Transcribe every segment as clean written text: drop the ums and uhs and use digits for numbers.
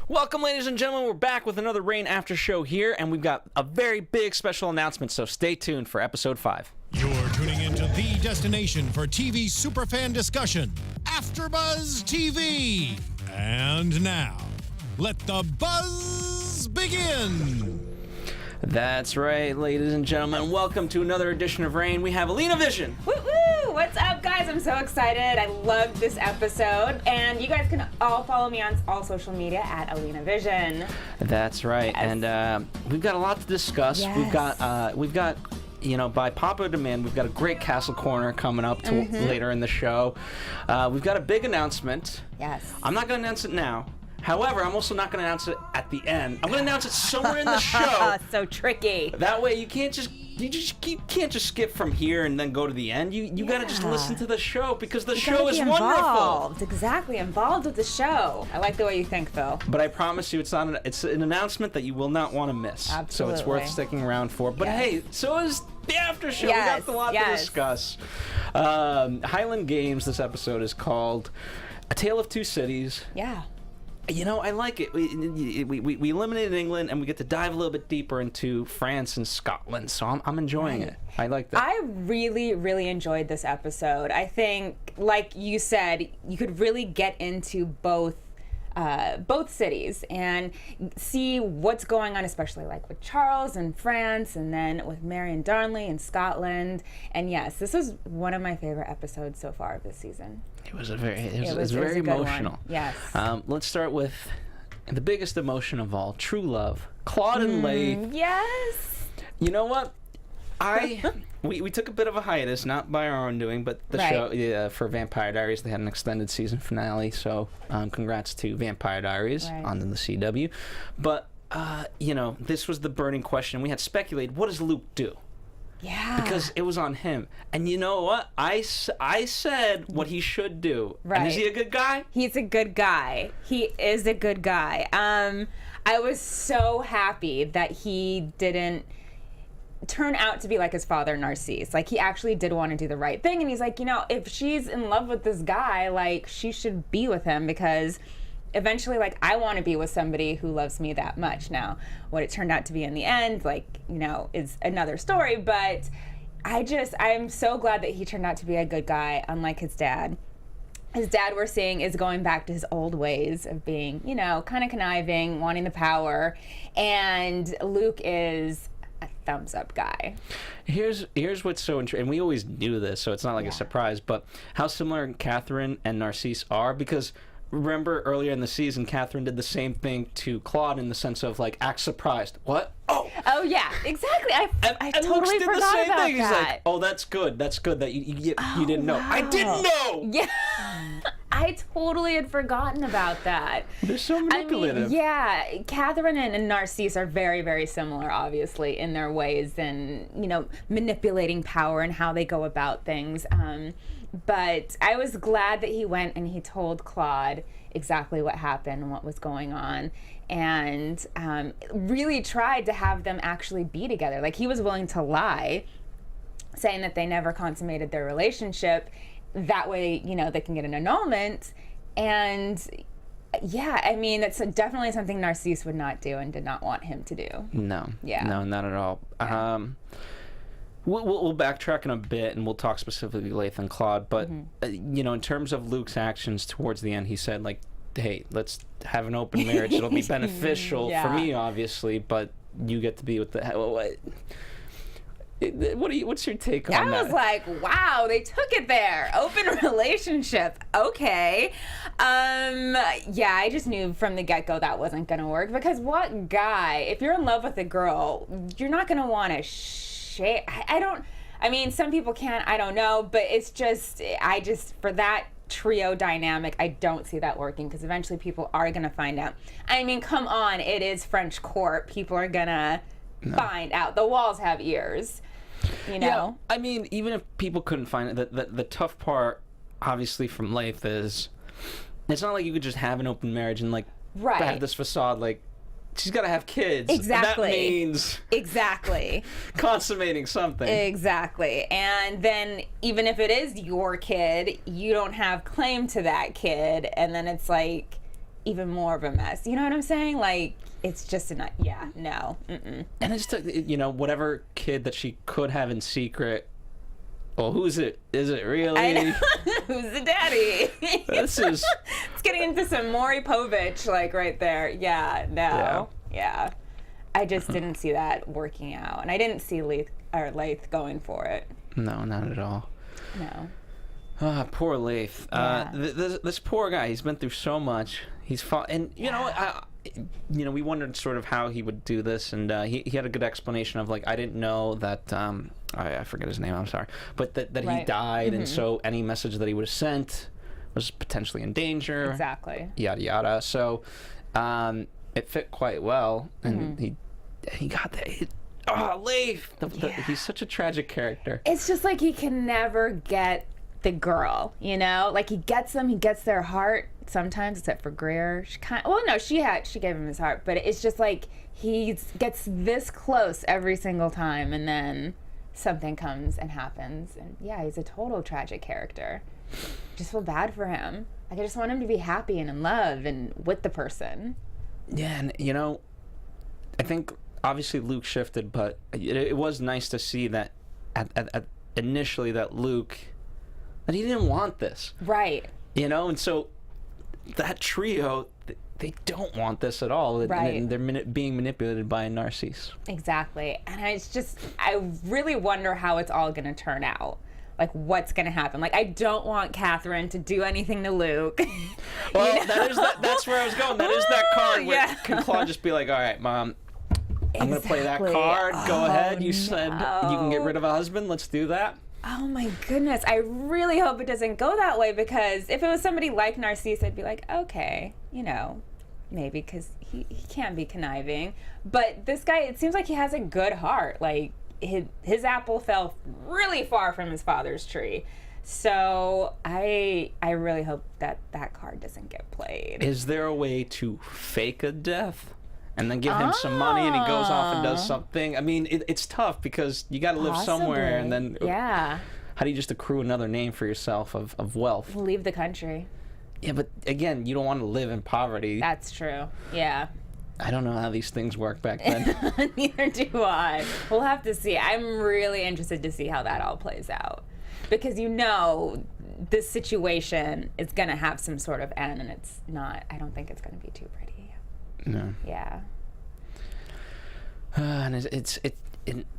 Welcome, ladies and gentlemen. We're back with another Reign after show here, and we've got a very big special announcement, so stay tuned for episode 5. You're tuning into the destination for TV superfan discussion, AFTERBUZZ TV. And now, let the buzz begin. That's right, ladies and gentlemen. Welcome to another edition of Reign. We have Alina Vision. Woo-woo! What's up, guys? I'm so excited. I loved this episode. And you guys can all follow me on all social media at Alina Vision. That's right. Yes. And we've got a lot to discuss. Yes. We've got, you know, by popular demand, we've got a great Castle Corner coming up later in the show. We've got a big announcement. Yes. I'm not going to announce it now. However, I'm also not going to announce it at the end. I'm going to announce it somewhere in the show. So tricky. That way, you can't just skip from here and then go to the end. You got to just listen to the show because the show is wonderful. Exactly, involved with the show. I like the way you think, Phil. But I promise you, it's an announcement that you will not want to miss. Absolutely. So it's worth sticking around for. But hey, so is the after show. Yes, We got a lot to discuss. Highland Games. This episode is called "A Tale of Two Cities." Yeah. You know, I like it. We eliminated England, and we get to dive a little bit deeper into France and Scotland. So I'm enjoying it. I like that. I really, really enjoyed this episode. I think, like you said, you could really get into both cities and see what's going on, especially like with Charles and France, and then with Mary and Darnley in Scotland. And yes, this was one of my favorite episodes so far of this season. It was very emotional. One. Yes. Let's start with the biggest emotion of all: true love. Claude and Leigh. Yes. You know what? We took a bit of a hiatus, not by our own doing, but the show for Vampire Diaries. They had an extended season finale, so congrats to Vampire Diaries on the CW. But you know, this was the burning question. We had speculated, what does Luke do? Yeah. Because it was on him. And you know what? I said what he should do. Right. And is he a good guy? He's a good guy. He is a good guy. I was so happy that he didn't turn out to be like his father, Narcisse. Like, he actually did want to do the right thing. And he's like, you know, if she's in love with this guy, like, she should be with him because eventually, like, I want to be with somebody who loves me that much. Now, what it turned out to be in the end, like, you know, is another story. But I'm so glad that he turned out to be a good guy, unlike his dad. His dad, we're seeing, is going back to his old ways of being, you know, kind of conniving, wanting the power. And Luke is a thumbs up guy. Here's what's so interesting, and we always knew this, so it's not like a surprise, but how similar Catherine and Narcisse are, because remember earlier in the season, Catherine did the same thing to Claude in the sense of, like, act surprised. What? Oh yeah, exactly. I totally Luke did forgot the same about thing. that. He's like, oh, that's good that you didn't know. I didn't know! Yeah. I totally had forgotten about that. They're so manipulative. I mean, yeah, Catherine and Narcisse are very, very similar, obviously, in their ways and, you know, manipulating power and how they go about things. But I was glad that he went and he told Claude exactly what happened and what was going on, and really tried to have them actually be together. Like, he was willing to lie, saying that they never consummated their relationship. That way, you know, they can get an annulment. And yeah, I mean, it's definitely something Narcisse would not do and did not want him to do. No. Yeah. No, not at all. Yeah. We'll backtrack in a bit, and we'll talk specifically Leigh and Claude. But you know, in terms of Luke's actions towards the end, he said, like, "Hey, let's have an open marriage. It'll be beneficial for me, obviously, but you get to be with the." What's your take on that? I was like, wow, they took it there. Open relationship. Okay. Yeah, I just knew from the get-go that wasn't going to work, because what guy, if you're in love with a girl, you're not going to want to share. I mean, some people can, I don't know, but it's just, for that trio dynamic, I don't see that working, because eventually people are going to find out. I mean, come on, it is French court. People are going to find out. The walls have ears, you know? Yeah, I mean, even if people couldn't find it, the tough part, obviously, from Leif is, it's not like you could just have an open marriage and, like, have this facade, like, she's got to have kids. Exactly. That means consummating something. Exactly. And then even if it is your kid, you don't have claim to that kid. And then it's like, even more of a mess. You know what I'm saying? Like, it's just no. Mm-mm. And it's, whatever kid that she could have in secret. Well, who's it? Is it really? I know. Who's the daddy? This is... It's getting into some Maury Povich, like, right there. Yeah, no. Yeah. I just didn't see that working out. And I didn't see Leith going for it. No, not at all. No. Poor Leith. Yeah. This poor guy, he's been through so much. He's fought... And, we wondered sort of how he would do this. And he had a good explanation of, like, I didn't know that... I forget his name, I'm sorry. But that he died, and so any message that he would have sent was potentially in danger. Exactly. Yada, yada. So it fit quite well, and he got that. Leif! He's such a tragic character. It's just like he can never get the girl, Like, he gets them, he gets their heart sometimes, except for Greer. She gave him his heart, but it's just like he gets this close every single time, and then... something comes and happens, and he's a total tragic character. Just feel bad for him. Like, I just want him to be happy and in love and with the person. Yeah, and I think obviously Luke shifted, but it was nice to see that at initially that Luke, that he didn't want this. Right. And so that trio, they don't want this at all. Right. And they're being manipulated by Narcisse. Exactly. And I really wonder how it's all going to turn out. Like, what's going to happen. Like, I don't want Catherine to do anything to Luke. Well, that's where I was going. That is that card where can Claude just be like, all right, Mom, I'm going to play that card. Go ahead. You said you can get rid of a husband. Let's do that. Oh my goodness. I really hope it doesn't go that way, because if it was somebody like Narcisse, I'd be like, okay, maybe, because he can be conniving. But this guy, it seems like he has a good heart. Like, his apple fell really far from his father's tree. So I really hope that card doesn't get played. Is there a way to fake a death? And then give him some money, and he goes off and does something. I mean, it's tough because you got to live somewhere, and then how do you just accrue another name for yourself of wealth? Leave the country. Yeah, but again, you don't want to live in poverty. That's true. Yeah. I don't know how these things work back then. Neither do I. We'll have to see. I'm really interested to see how that all plays out, because this situation is going to have some sort of end, and it's not. I don't think it's going to be too pretty. No. Yeah. And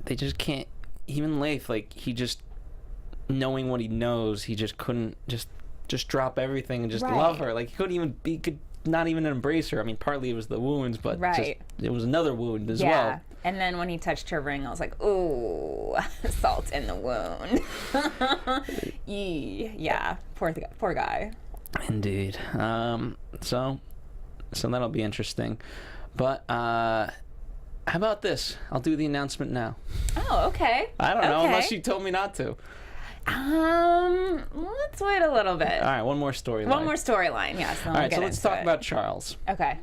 they just can't. Even Leif, like, he just, knowing what he knows, he just couldn't just drop everything and just love her. Like, he could not even embrace her. I mean, partly it was the wounds, but it was another wound as well. And then when he touched her ring, I was like, ooh, salt in the wound. Yeah. Poor guy. Indeed. So that'll be interesting. But how about this? I'll do the announcement now. Oh, okay. I don't know, unless you told me not to. Let's wait a little bit. All right, one more storyline. One more storyline, yes. All right, so let's talk about Charles. Okay.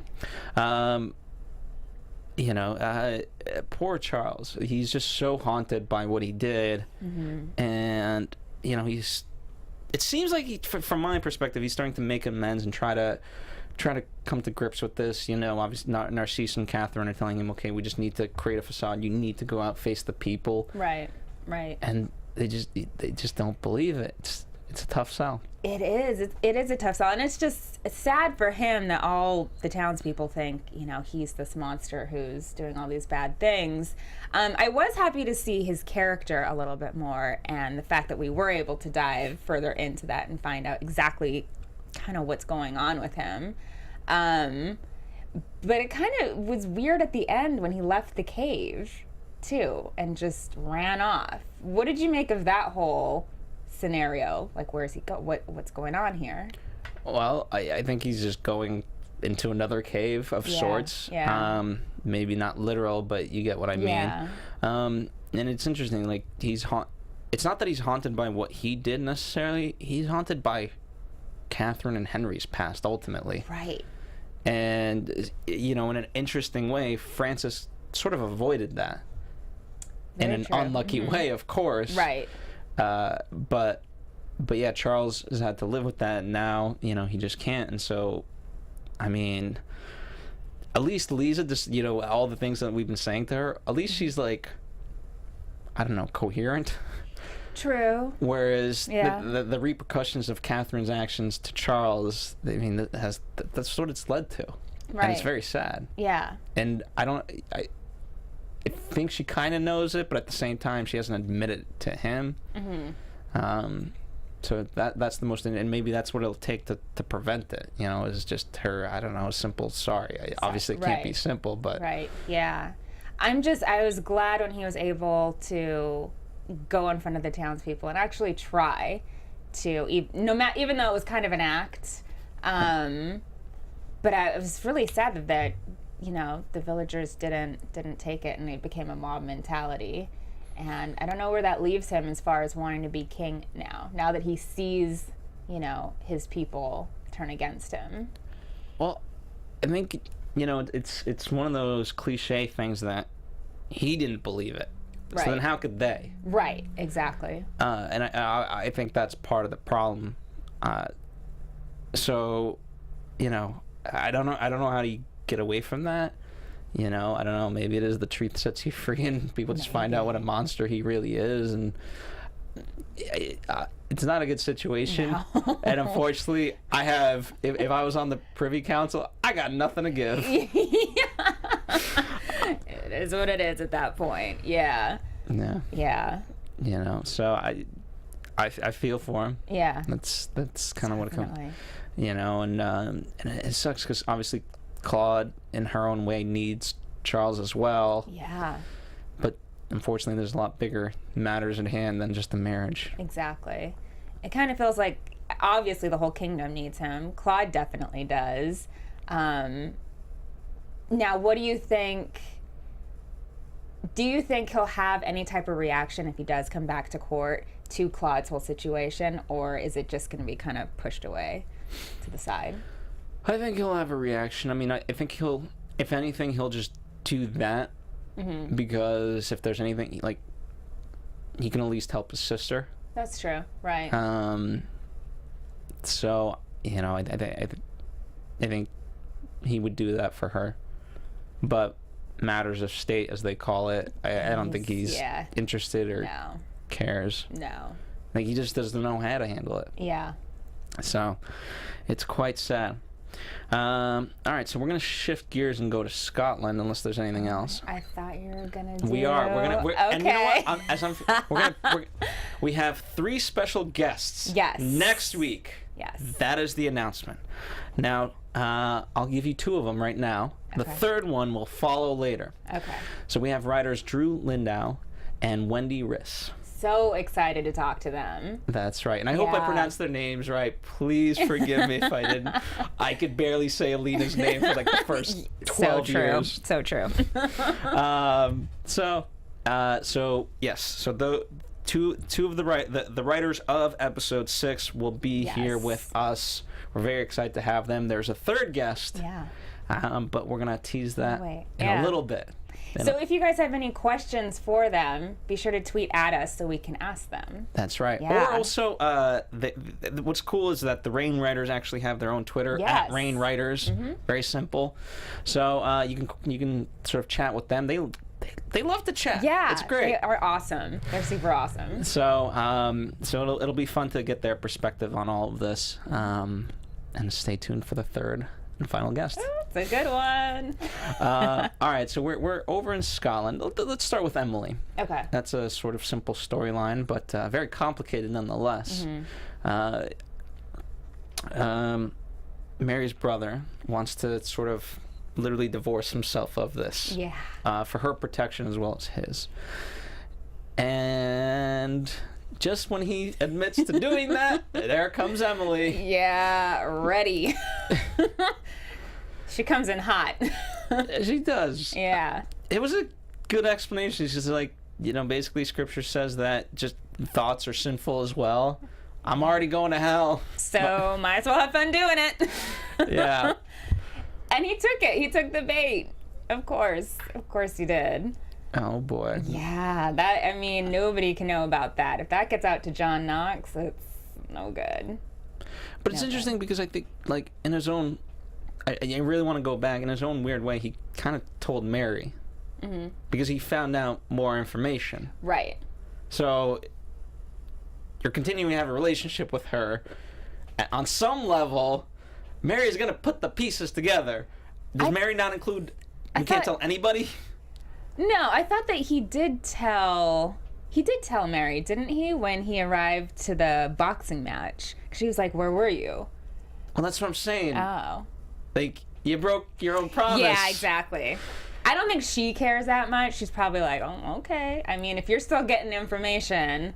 Poor Charles. He's just so haunted by what he did. Mm-hmm. And, it seems like from my perspective, he's starting to make amends and try to come to grips with this. Obviously Narcisse and Catherine are telling him, okay, we just need to create a facade. You need to go out, face the people. Right. And they just don't believe it. It's a tough sell. It is. It is a tough sell, and it's sad for him that all the townspeople think, he's this monster who's doing all these bad things. I was happy to see his character a little bit more, and the fact that we were able to dive further into that and find out exactly kind of what's going on with him. But it kind of was weird at the end when he left the cave too and just ran off. What did you make of that whole scenario? Like, where is he go? What's going on here? Well, I think he's just going into another cave of sorts. Yeah. Maybe not literal, but you get what I mean. Yeah. And it's interesting, like, it's not that he's haunted by what he did necessarily. He's haunted by Catherine and Henry's past, ultimately. Right. And, in an interesting way, Francis sort of avoided that. Very in an true. unlucky way, of course. Right. But yeah, Charles has had to live with that, and now, he just can't. And so I mean, at least Lisa, just, you know, all the things that we've been saying to her, at least she's like, I don't know, coherent. True. Whereas the repercussions of Catherine's actions to Charles, I mean, that's what it's led to. Right. And it's very sad. Yeah. And I think she kind of knows it, but at the same time, she hasn't admitted it to him. So that's the most, and maybe that's what it'll take to prevent it. You know, is just her, I don't know, a simple sorry. Obviously, it can't be simple, but right, yeah. I was glad when he was able to go in front of the townspeople and actually try to, even though it was kind of an act. But I was really sad that you know, the villagers didn't take it, and it became a mob mentality. And I don't know where that leaves him as far as wanting to be king now that he sees, you know, his people turn against him. Well, I think, you know, it's one of those cliche things that he didn't believe it. Right. So then how could they? Right, exactly. And I think that's part of the problem. So, you know, I don't know how do you get away from that. You know, I don't know, maybe it is the truth sets you free and people just find out what a monster he really is, and it's not a good situation. No. And unfortunately, if I was on the Privy Council, I got nothing to give. It is what it is at that point. Yeah. Yeah. Yeah. You know, so I feel for him. Yeah. That's kind of what it comes. You know, and it sucks because obviously Claude, in her own way, needs Charles as well. Yeah. But unfortunately, there's a lot bigger matters at hand than just the marriage. Exactly. It kind of feels like, obviously, the whole kingdom needs him. Claude definitely does. Now, what do you think? Do you think he'll have any type of reaction if he does come back to court to Claude's whole situation, or is it just going to be kind of pushed away to the side? I think he'll have a reaction. I mean, I think he'll, if anything, he'll just do that. Mm-hmm. Because if there's anything, like, he can at least help his sister. That's true, right. So, you know, I think he would do that for her. But matters of state, as they call it, I don't think he's interested or cares. No. Like, he just doesn't know how to handle it. Yeah. So, it's quite sad. All right, so we're gonna shift gears and go to Scotland, unless there's anything else. I thought you were gonna do. We are. Okay. And you know what? We have 3 special guests. Yes. Next week. Yes. That is the announcement. Now, I'll give you 2 of them right now. Okay. The third one will follow later. Okay. So we have writers Drew Lindau and Wendy Riss. So excited to talk to them. That's right. And I hope I pronounced their names right. Please forgive me if I didn't. I could barely say Alina's name for like the first 12 years. So true. So yes. So the two of the writers of episode 6 will be here with us. We're very excited to have them. There's a third guest. Yeah. But we're gonna tease that in a little bit. So if you guys have any questions for them, be sure to tweet at us so we can ask them. That's right. Yeah. Or also, what's cool is that the Reign writers actually have their own Twitter, at Reign Writers. Mm-hmm. Very simple. So you can sort of chat with them. They love to chat. Yeah, it's great. They are awesome. They're super awesome. So it'll be fun to get their perspective on all of this. And stay tuned for the third and final guest. It's a good one. All right, so we're over in Scotland. Let's start with Emily. Okay. That's a sort of simple storyline, but very complicated nonetheless. Mm-hmm. Mary's brother wants to sort of literally divorce himself of this. Yeah. For her protection as well as his. And just when he admits to doing that, there comes Emily. Yeah, ready. She comes in hot. She does. Yeah. It was a good explanation. She's like, you know, basically Scripture says that just thoughts are sinful as well. I'm already going to hell. So might as well have fun doing it. Yeah. And he took it. He took the bait. Of course. Of course he did. Oh, boy. Yeah. Nobody can know about that. If that gets out to John Knox, it's no good. But it's interesting because I think, like, in his own I really want to go back in his own weird way. He kind of told Mary because he found out more information. Right. So you're continuing to have a relationship with her. On some level, Mary's going to put the pieces together. Does Mary not include... You can't tell anybody? No, I thought that he did tell Mary, didn't he, when he arrived to the boxing match? She was like, "Where were you?" Well, that's what I'm saying. Oh. Like, you broke your own promise. Yeah, exactly. I don't think she cares that much. She's probably like, "Oh, okay." I mean, if you're still getting information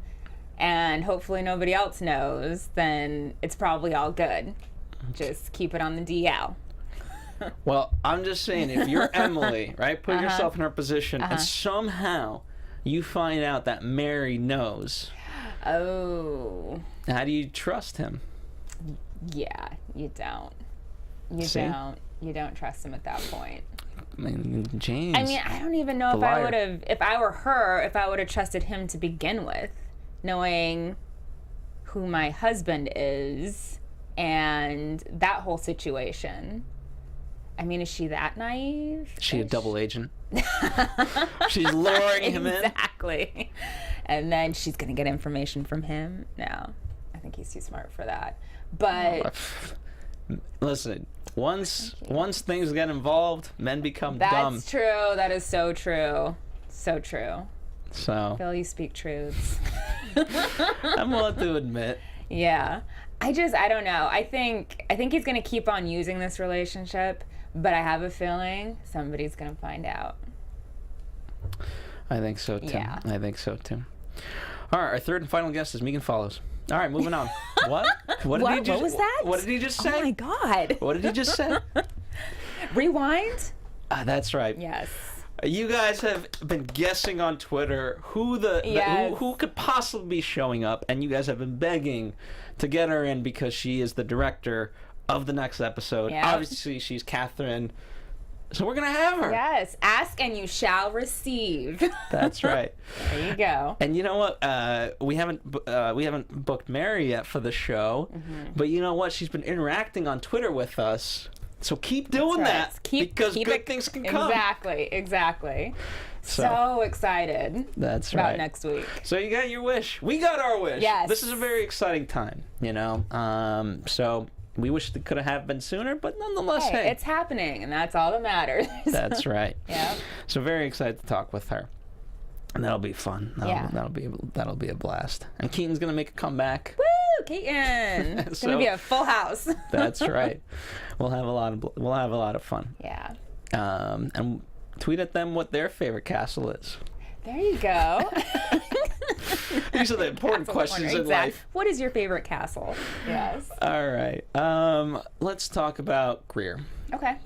and hopefully nobody else knows, then it's probably all good. Just keep it on the DL. Well, I'm just saying, if you're Emily, right, put yourself in her position, and somehow you find out that Mary knows. Oh. How do you trust him? Yeah, you don't. You don't trust him at that point. I mean, James. I mean, I don't even know if I would have, if I were her, if I would have trusted him to begin with, knowing who my husband is and that whole situation. I mean, is she that naive? Is she a double agent? She's luring him in? Exactly. And then she's going to get information from him? No. I think he's too smart for that. But... Listen, once things get involved, men become dumb. That's true. That is so true. So true. So... Phil, you speak truths. I'm willing to admit. Yeah. I don't know. I think he's going to keep on using this relationship, but I have a feeling somebody's going to find out. I think so, too. Yeah. I think so, too. All right, our third and final guest is Megan Follows. All right, moving on. What? What was that? What did he just say? Oh, my God. What did he just say? Rewind? That's right. Yes. You guys have been guessing on Twitter who who could possibly be showing up, and you guys have been begging to get her in because she is the director of the next episode. Yep. Obviously, she's Catherine, so we're gonna have her. Yes. Ask and you shall receive. That's right. There you go. And you know what? We haven't booked Mary yet for the show, but you know what? She's been interacting on Twitter with us. So keep doing that because good things can come. Exactly. So excited. That's right. About next week. So you got your wish. We got our wish. Yes. This is a very exciting time, you know. So we wish it could have happened sooner, but nonetheless, hey. It's happening, and that's all that matters. That's right. Yeah. So very excited to talk with her. And that'll be fun. That'll be a blast. And Keaton's gonna make a comeback. Woo, Keaton! It's gonna be a full house. That's right. We'll have a lot of fun. Yeah. And tweet at them what their favorite castle is. There you go. These are the important questions in life. What is your favorite castle? Yes. All right. Let's talk about Greer. Okay.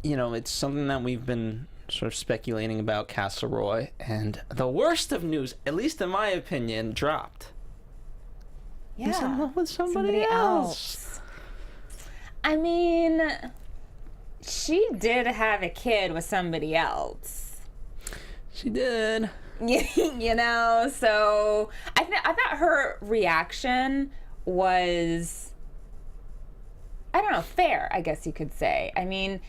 You know, it's something that we've been sort of speculating about Castleroy, and the worst of news, at least in my opinion, dropped. Yeah. He's in love with somebody else. I mean, she did have a kid with somebody else. She did. You know, so I thought her reaction was, I don't know, fair, I guess you could say. I mean,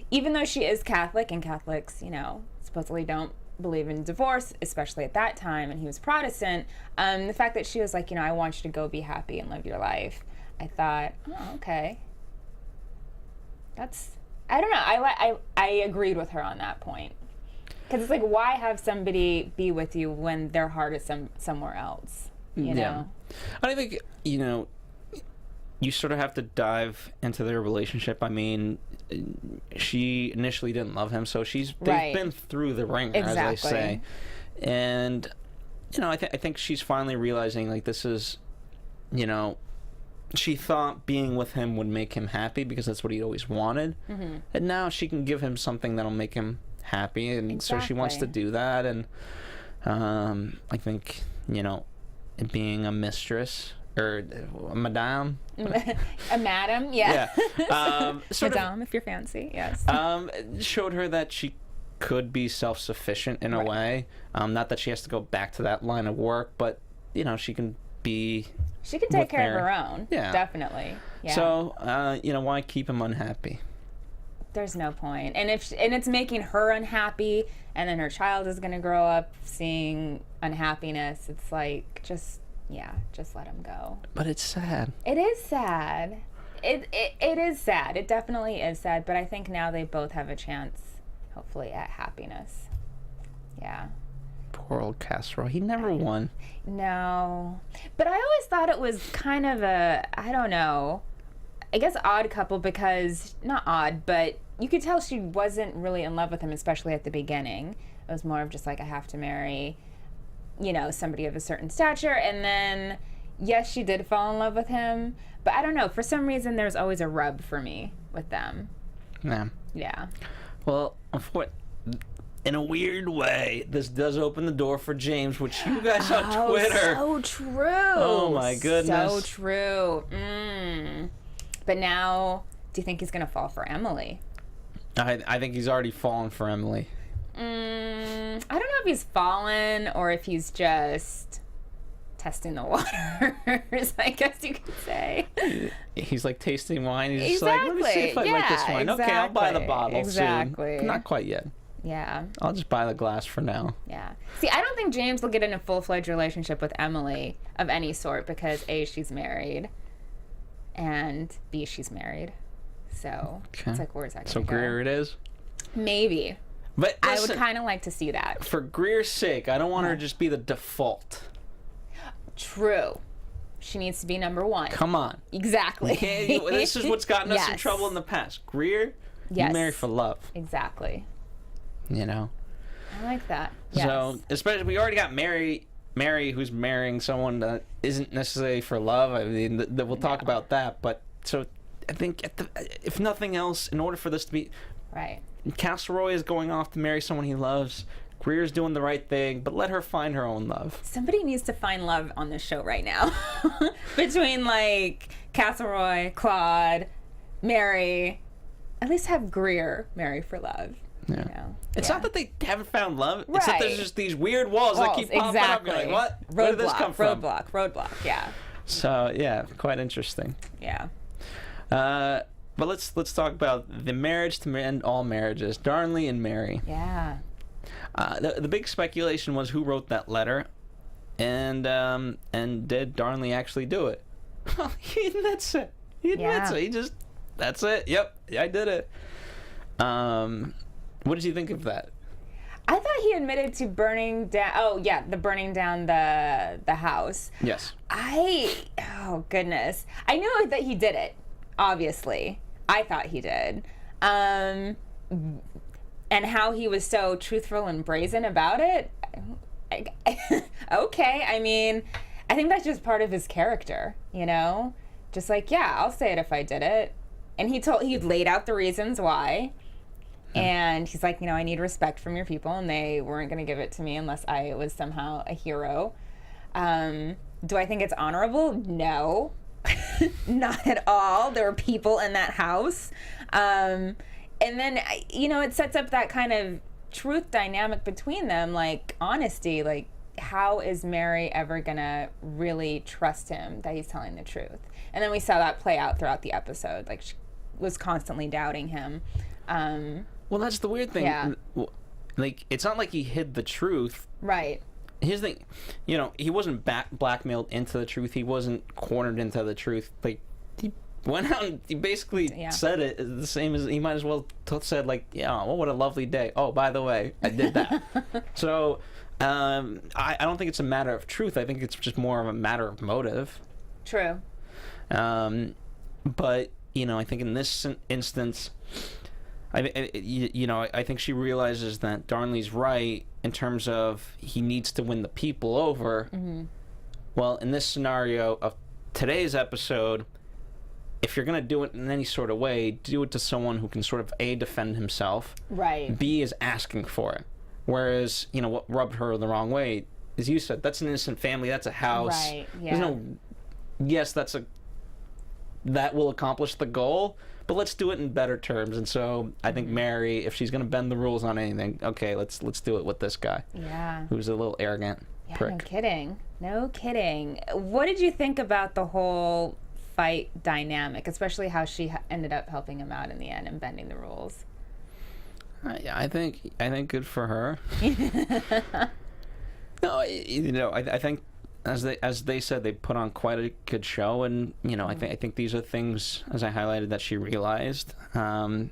even though she is Catholic, and Catholics, you know, supposedly don't believe in divorce, especially at that time, and he was Protestant, the fact that she was like, you know, I want you to go be happy and live your life, I thought, oh, okay. I don't know, I agreed with her on that point. Because it's like, why have somebody be with you when their heart is somewhere else, you know? I think, you know, you sort of have to dive into their relationship. I mean, she initially didn't love him, so they've been through the ringer, as I say. And, you know, I think she's finally realizing, like, this is, you know, she thought being with him would make him happy because that's what he always wanted. And now she can give him something that'll make him happy, and so she wants to do that. And I think, you know, being a mistress or a madame, a madam, yeah. Madame, if you're fancy, yes. Showed her that she could be self-sufficient in a way. Not that she has to go back to that line of work, but you know, she can take care of her own. Yeah, definitely. Yeah. So you know, why keep him unhappy? there's no point. And it's making her unhappy, and then her child is going to grow up seeing unhappiness. It's like, just let him go. But it's sad. It is sad. It is sad. It definitely is sad. But I think now they both have a chance, hopefully, at happiness. Yeah. Poor old Casserole. He never won. No. But I always thought it was kind of I don't know, I guess odd couple, because, not odd, but you could tell she wasn't really in love with him, especially at the beginning. It was more of just like, I have to marry, somebody of a certain stature. And then, yes, she did fall in love with him. But I don't know. For some reason, there's always a rub for me with them. Yeah. Yeah. Well, in a weird way, this does open the door for James, which you guys on Twitter. So true. Oh, my goodness. So true. But now, do you think he's going to fall for Emily? I think he's already fallen for Emily. I don't know if he's fallen or if he's just testing the waters, I guess you could say. He's like tasting wine. He's just Exactly. like, let me see if I like this wine. Exactly. Okay, I'll buy the bottle Exactly. soon. Not quite yet. Yeah. I'll just buy the glass for now. Yeah. See, I don't think James will get in a full-fledged relationship with Emily of any sort because A, she's married, and B, she's married. So it's like, where's that going to go? So Greer it is? Maybe. But listen, I would kind of like to see that. For Greer's sake, I don't want her to just be the default. True. She needs to be number one. Come on. Exactly. This is what's gotten us in trouble in the past. Greer, you marry for love. Exactly. I like that. So, especially, we already got Mary, who's marrying someone that isn't necessarily for love. I mean, we'll talk about that. But, so, I think, if nothing else, in order for this to be... Right. Castleroy is going off to marry someone he loves. Greer's doing the right thing, but let her find her own love. Somebody needs to find love on this show right now. Between, like, Castleroy, Claude, Mary. At least have Greer marry for love. Yeah. It's not that they haven't found love. It's that there's just these weird walls that keep popping up. You're like, what? Where did this come from? Roadblock, yeah. So, yeah, quite interesting. Yeah. But let's talk about the marriage to end all marriages, Darnley and Mary. Yeah. The big speculation was who wrote that letter, and did Darnley actually do it? Well, he admits it. He admits it. That's it. Yep, I did it. What did you think of that? I thought he admitted to burning down. Oh yeah, the burning down the house. Yes. Oh goodness, I knew that he did it. Obviously, I thought he did. And how he was so truthful and brazen about it. Okay, I mean, I think that's just part of his character, Just like, yeah, I'll say it if I did it. And he laid out the reasons why. And he's like, I need respect from your people, and they weren't going to give it to me unless I was somehow a hero. Do I think it's honorable? No. Not at all. There were people in that house. And then, it sets up that kind of truth dynamic between them, like honesty. Like, how is Mary ever going to really trust him that he's telling the truth? And then we saw that play out throughout the episode. Like, she was constantly doubting him. Well, that's the weird thing. Yeah. Like, it's not like he hid the truth. Right. His thing, he wasn't blackmailed into the truth. He wasn't cornered into the truth. Like, he went out and he basically said it the same as he might as well said, like, what a lovely day. Oh, by the way, I did that. So, I don't think it's a matter of truth. I think it's just more of a matter of motive. True. But, I think in this instance... I think she realizes that Darnley's right in terms of he needs to win the people over. Mm-hmm. Well, in this scenario of today's episode, if you're going to do it in any sort of way, do it to someone who can sort of A, defend himself, right? B, is asking for it. Whereas, what rubbed her the wrong way, as you said, that's an innocent family, that's a house. Right, yeah. There's no, yes, that will accomplish the goal, but let's do it in better terms. And so I think Mary, if she's going to bend the rules on anything, okay, let's do it with this guy. Yeah. Who's a little arrogant prick. No kidding. What did you think about the whole fight dynamic, especially how she ended up helping him out in the end and bending the rules. I think good for her. No, I think as they said, they put on quite a good show, and I think these are things, as I highlighted, that she realized. And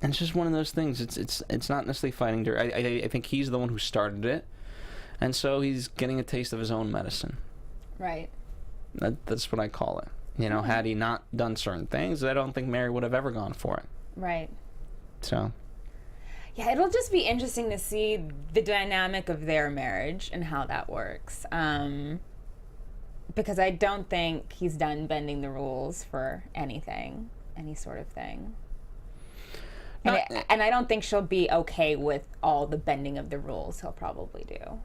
it's just one of those things. It's not necessarily fighting dirt. I think he's the one who started it, and so he's getting a taste of his own medicine. Right. That's what I call it. Had he not done certain things, I don't think Mary would have ever gone for it. Right. So. Yeah, it'll just be interesting to see the dynamic of their marriage and how that works. Because I don't think he's done bending the rules for anything, any sort of thing. And I don't think she'll be okay with all the bending of the rules he'll probably do.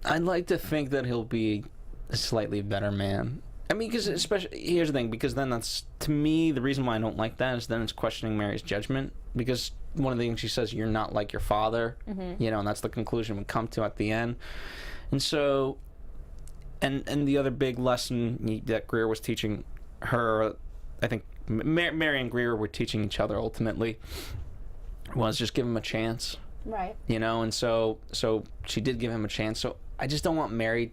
I'd like to think that he'll be a slightly better man. I mean, because especially, here's the thing, because then that's, to me, the reason why I don't like that is then it's questioning Mary's judgment, because one of the things she says, you're not like your father, and that's the conclusion we come to at the end. And so, and the other big lesson that Greer was teaching her, I think Mary and Greer were teaching each other ultimately, was just give him a chance. Right. And so she did give him a chance. So I just don't want Mary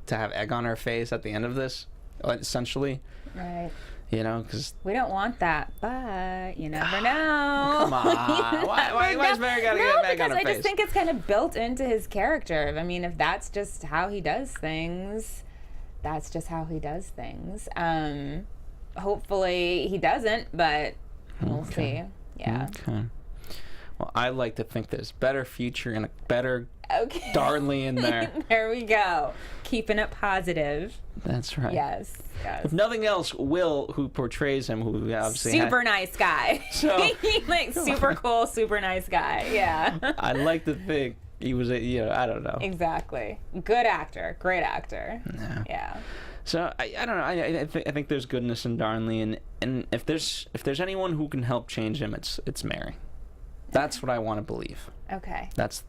to have egg on her face at the end of this, essentially. Right. Because we don't want that, but you never know. Come on. Why is Mary got to get egg on her face? I just think it's kind of built into his character. I mean, if that's just how he does things, that's just how he does things. Hopefully he doesn't, but we'll see. Yeah. Okay. Well, I like to think there's better future and a better Darnley in there. There we go. Keeping it positive. That's right. Yes. If nothing else, Will, who portrays him, who obviously super nice guy. So like super cool, super nice guy. Yeah. I like to think he was I don't know. Exactly. Good actor. Great actor. Yeah. So I don't know. I think there's goodness in Darnley, and if there's anyone who can help change him, it's Mary. That's what I want to believe. Okay. That's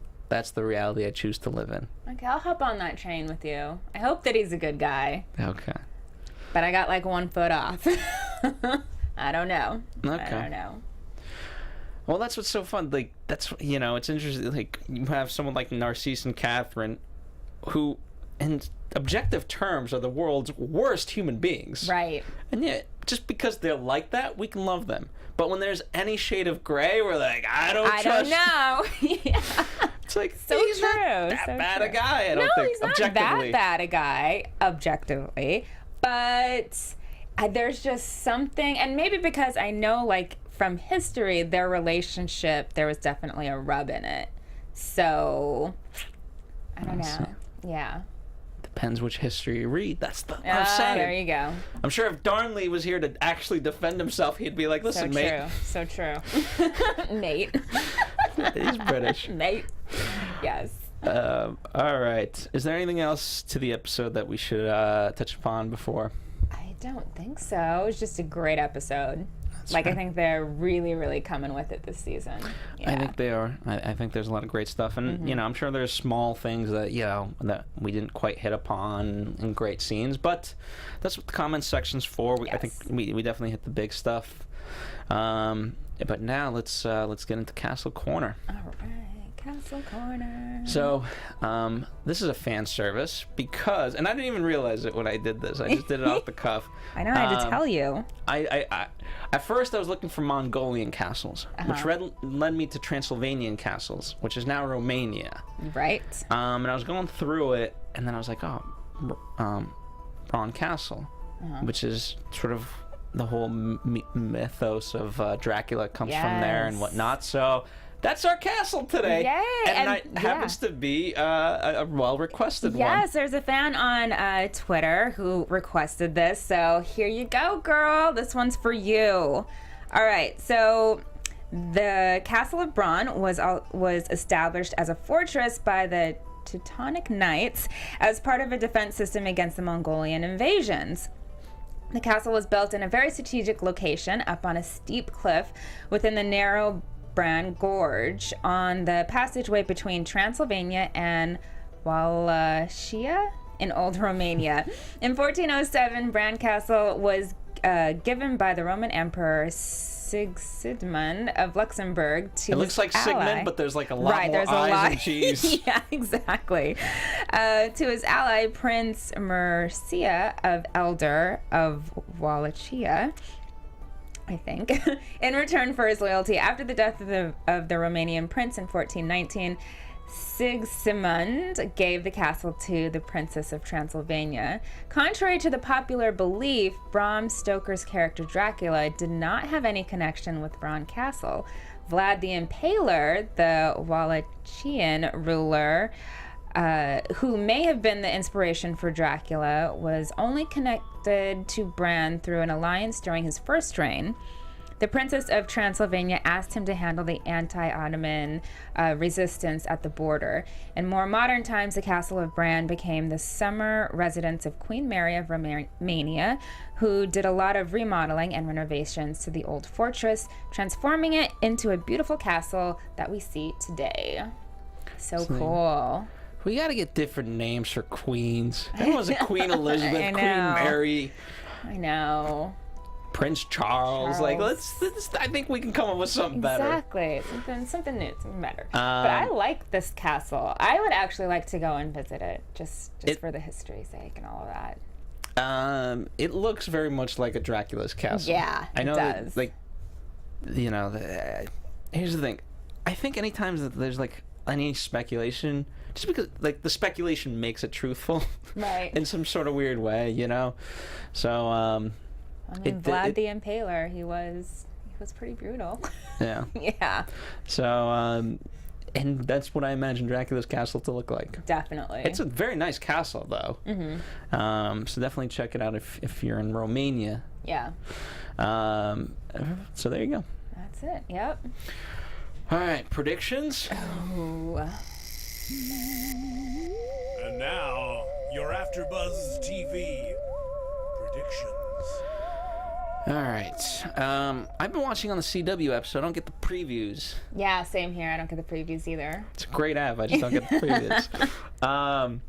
the reality I choose to live in. Okay, I'll hop on that train with you. I hope that he's a good guy. Okay. But I got like 1 foot off. I don't know. Okay. I don't know. Well, that's what's so fun. Like, that's, it's interesting. Like, you have someone like Narcisse and Catherine, who, in objective terms, are the world's worst human beings. Right. And yet, just because they're like that, we can love them. But when there's any shade of gray, we're like, I don't know. Yeah. It's like, so he's true. not that bad a guy, I don't think. He's not that bad a guy, objectively. But there's just something, and maybe because I know, like, from history, their relationship, there was definitely a rub in it. So, I don't know. Yeah. Depends which history you read. That's what I'm saying. There you go. I'm sure if Darnley was here to actually defend himself, he'd be like, listen, mate. So true. Mate. He's British. Mate. Yes. All right. Is there anything else to the episode that we should touch upon before? I don't think so. It was just a great episode. I think they're really, really coming with it this season. Yeah. I think they are. I think there's a lot of great stuff. And, I'm sure there's small things that, that we didn't quite hit upon in great scenes. But that's what the comments section's for. Yes. I think we definitely hit the big stuff. But now let's get into Castle Corner. All right. Castle Corner. So, this is a fan service because, and I didn't even realize it when I did this. I just did it off the cuff. I know. I had to tell you. I at first I was looking for Mongolian castles, which led me to Transylvanian castles, which is now Romania. Right. And I was going through it, and then I was like, Bran Castle, which is sort of the whole mythos of Dracula comes from there and whatnot. So. That's our castle today. Yay! And it happens to be a well-requested one. Yes, there's a fan on Twitter who requested this. So here you go, girl. This one's for you. All right. So the Castle of Bran was established as a fortress by the Teutonic Knights as part of a defense system against the Mongolian invasions. The castle was built in a very strategic location up on a steep cliff within the narrow Bran Gorge on the passageway between Transylvania and Wallachia. in Old Romania. In 1407, Bran Castle was given by the Roman Emperor Sigismund of Luxembourg to It looks like ally. Sigmund, but there's like a lot Right, more there's a eyes lot. and cheese. Yeah, exactly. To his ally, Prince Mircea of Elder of Wallachia, I think, in return for his loyalty. After the death of the Romanian prince in 1419, Sigismund gave the castle to the Princess of Transylvania. Contrary to the popular belief, Bram Stoker's character Dracula did not have any connection with Bran Castle. Vlad the Impaler, the Wallachian ruler, who may have been the inspiration for Dracula, was only connected to Bran through an alliance during his first reign. The Princess of Transylvania asked him to handle the anti-Ottoman resistance at the border. In more modern times, the castle of Bran became the summer residence of Queen Mary of Romania, who did a lot of remodeling and renovations to the old fortress, transforming it into a beautiful castle that we see today. So cool. We got to get different names for queens. Everyone's a Queen Elizabeth, Queen Mary. I know. Prince Charles. Like, let's. I think we can come up with something better. Exactly. Something new, something better. But I like this castle. I would actually like to go and visit it, just for the history's sake and all of that. It looks very much like a Dracula's castle. Yeah, I know it does. That, like, you know, here's the thing. I think anytime that there's like any speculation, just because like the speculation makes it truthful, right? In some sort of weird way, you know. So. I mean, Vlad the Impaler, he was pretty brutal. Yeah. Yeah. So, and that's what I imagine Dracula's castle to look like. Definitely. It's a very nice castle, though. Mm-hmm. So definitely check it out if you're in Romania. Yeah. So there you go. That's it. Yep. All right, predictions. Oh. And now your AfterBuzz TV predictions. All right. I've been watching on the CW app, so I don't get the previews. Yeah, same here. I don't get the previews either. It's a great app. I just don't get the previews.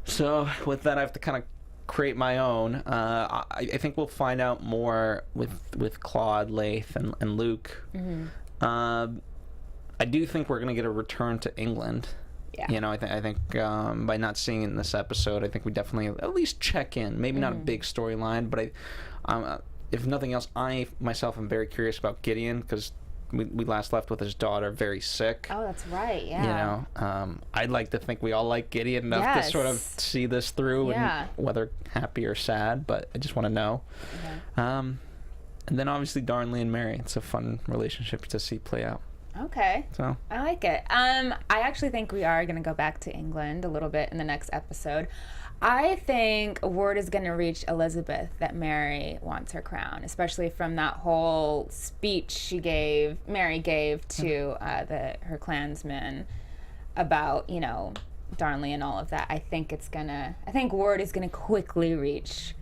So with that, I have to kind of create my own. I think we'll find out more with Claude, Leith, and Luke. Mm-hmm. I do think we're going to get a return to England. Yeah. You know, I think by not seeing it in this episode, I think we definitely at least check in. Maybe not a big storyline, but if nothing else, I myself am very curious about Gideon because we last left with his daughter very sick. Oh, that's right. Yeah. You know, I'd like to think we all like Gideon enough to sort of see this through, and whether happy or sad. But I just want to know. Yeah. And then obviously Darnley and Mary. It's a fun relationship to see play out. Okay. So I like it. I actually think we are going to go back to England a little bit in the next episode. I think word is going to reach Elizabeth that Mary wants her crown, especially from that whole speech Mary gave to her clansmen about, you know, Darnley and all of that. I think word is going to quickly reach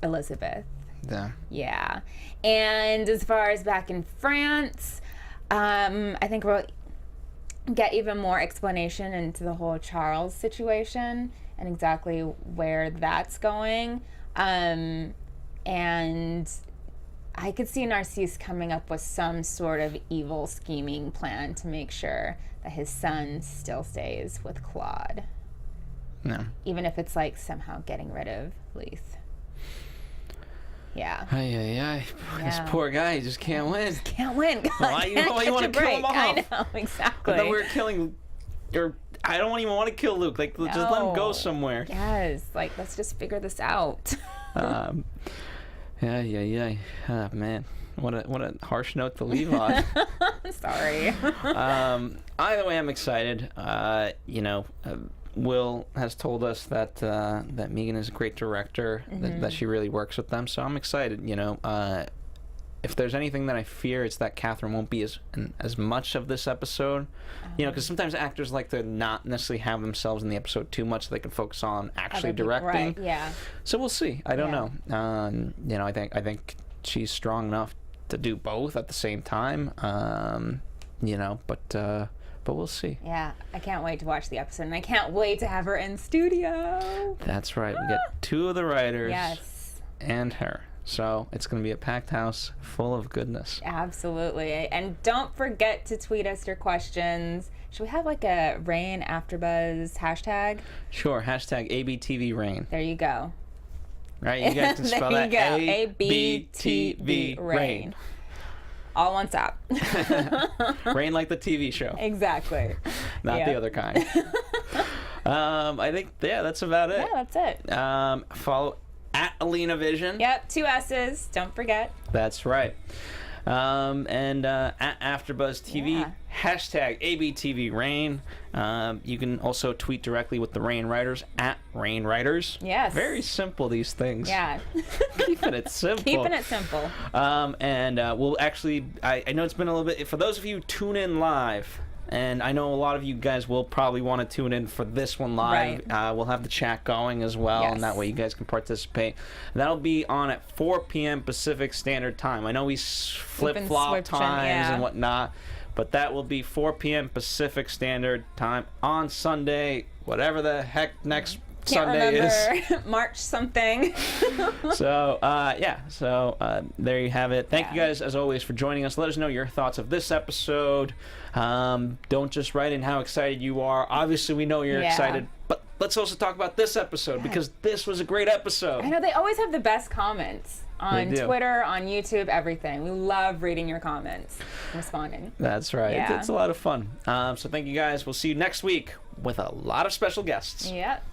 Elizabeth. Yeah. Yeah. And as far as back in France, I think we'll get even more explanation into the whole Charles situation and exactly where that's going. And I could see Narcisse coming up with some sort of evil scheming plan to make sure that his son still stays with Claude. No. Even if it's like somehow getting rid of Leith. Yeah. This poor guy, he just can't win. Can't win. Why you want to kill him off? I know, exactly. But then we're killing, or I don't even want to kill Luke. Like, just let him go somewhere. Yes, like let's just figure this out. Oh, man, what a harsh note to leave on. Sorry. Either way, I'm excited. Will has told us that Megan is a great director, that she really works with them. So I'm excited. You know, if there's anything that I fear, it's that Catherine won't be as much of this episode. You know, because sometimes actors like to not necessarily have themselves in the episode too much, so they can focus on actually directing. Right. Yeah. So we'll see. I don't know. You know, I think she's strong enough to do both at the same time. You know, but but we'll see. Yeah, I can't wait to watch the episode, and I can't wait to have her in studio. That's right. We got 2 of the writers. Yes. And her. So it's going to be a packed house full of goodness. Absolutely. And don't forget to tweet us your questions. Should we have like a Reign AfterBuzz hashtag? Sure. Hashtag ABTV Reign. There you go. Right? You guys can spell There that. you go. ABTV Reign. All on top. Reign like the TV show. Exactly. Not the other kind. I think, that's about it. Yeah, that's it. Follow at Alina Vision. Yep, 2 S's. Don't forget. That's right. And at AfterBuzz TV, hashtag ABTV Reign. You can also tweet directly with the Reign Writers at Reign Writers. Yes. Very simple, these things. Yeah. Keeping it simple. Keeping it simple. And we'll actually, I know it's been a little bit, for those of you who tune in live, and I know a lot of you guys will probably want to tune in for this one live. Right. We'll have the chat going as well, and that way you guys can participate. That'll be on at 4 p.m. Pacific Standard Time. I know we flip-flop times and whatnot, but that will be 4 p.m. Pacific Standard Time on Sunday, whatever the heck next Sunday is. March something. So, there you have it. Thank you guys, as always, for joining us. Let us know your thoughts of this episode. Don't just write in how excited you are. Obviously, we know you're excited, but let's also talk about this episode because this was a great episode. I know, they always have the best comments on Twitter, on YouTube, everything. We love reading your comments, responding. That's right. Yeah. It's a lot of fun. So thank you guys. We'll see you next week with a lot of special guests. Yep.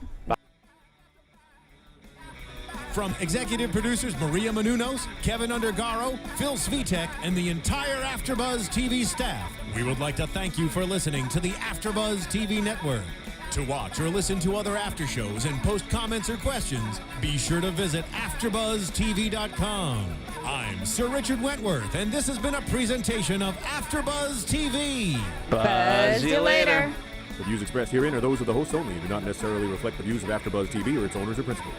From executive producers Maria Menounos, Kevin Undergaro, Phil Svitek, and the entire AfterBuzz TV staff, we would like to thank you for listening to the AfterBuzz TV network. To watch or listen to other after shows and post comments or questions, be sure to visit AfterBuzzTV.com. I'm Sir Richard Wentworth, and this has been a presentation of AfterBuzz TV. Buzz you later. The views expressed herein are those of the hosts only and do not necessarily reflect the views of AfterBuzz TV or its owners or principals.